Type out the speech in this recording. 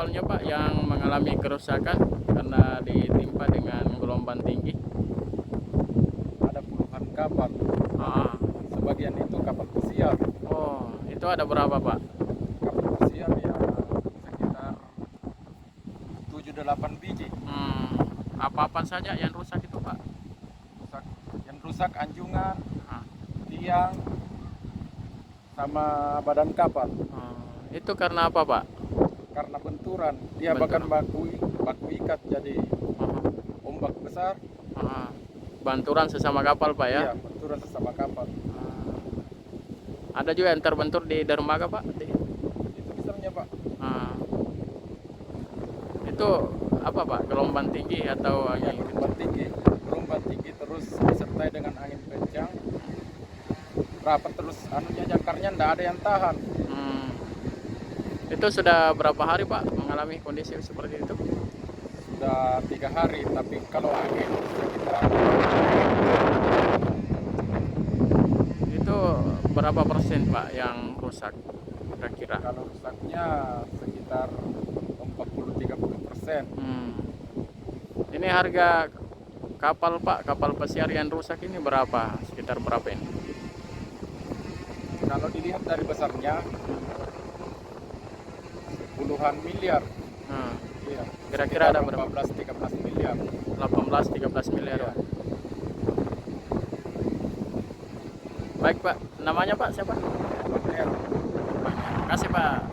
kapalnya Pak yang mengalami kerusakan karena ditimpa dengan gelombang tinggi? Ada puluhan kapal. Ah, Sebagian itu kapal pesiar. oh, itu ada berapa Pak? Kapal pesiar ya sekitar 7-8 biji. Apa-apa saja yang rusak itu Pak? Yang rusak anjungan, Ah, tiang, sama badan kapal. itu karena apa Pak? Karena benturan, dia Benturan. bahkan baku ikat jadi Ah, ombak besar. ah. Banturan sesama kapal Pak ya? Iya, benturan sesama kapal. Ada juga yang terbentur di dermaga Pak? Itu misalnya Pak, Ah, itu apa Pak? Gelombang tinggi atau ya, angin? gelombang tinggi terus disertai dengan angin kencang. Rapat terus anunya jakarnya ndak ada yang tahan. Itu sudah berapa hari Pak mengalami kondisi seperti itu? Sudah 3 hari, tapi kalau angin sekitar Itu berapa persen Pak yang rusak kira-kira? kalau rusaknya sekitar 40-30%. Ini harga kapal Pak, kapal pesiar yang rusak ini berapa? Sekitar berapa ini? Kalau dilihat dari besarnya puluhan miliar. Iya. Kira-kira ada berapa? 15-13 miliar. 18-13 miliar. Iya. Pak. Baik Pak, namanya Pak siapa? Terima Terima kasih Pak.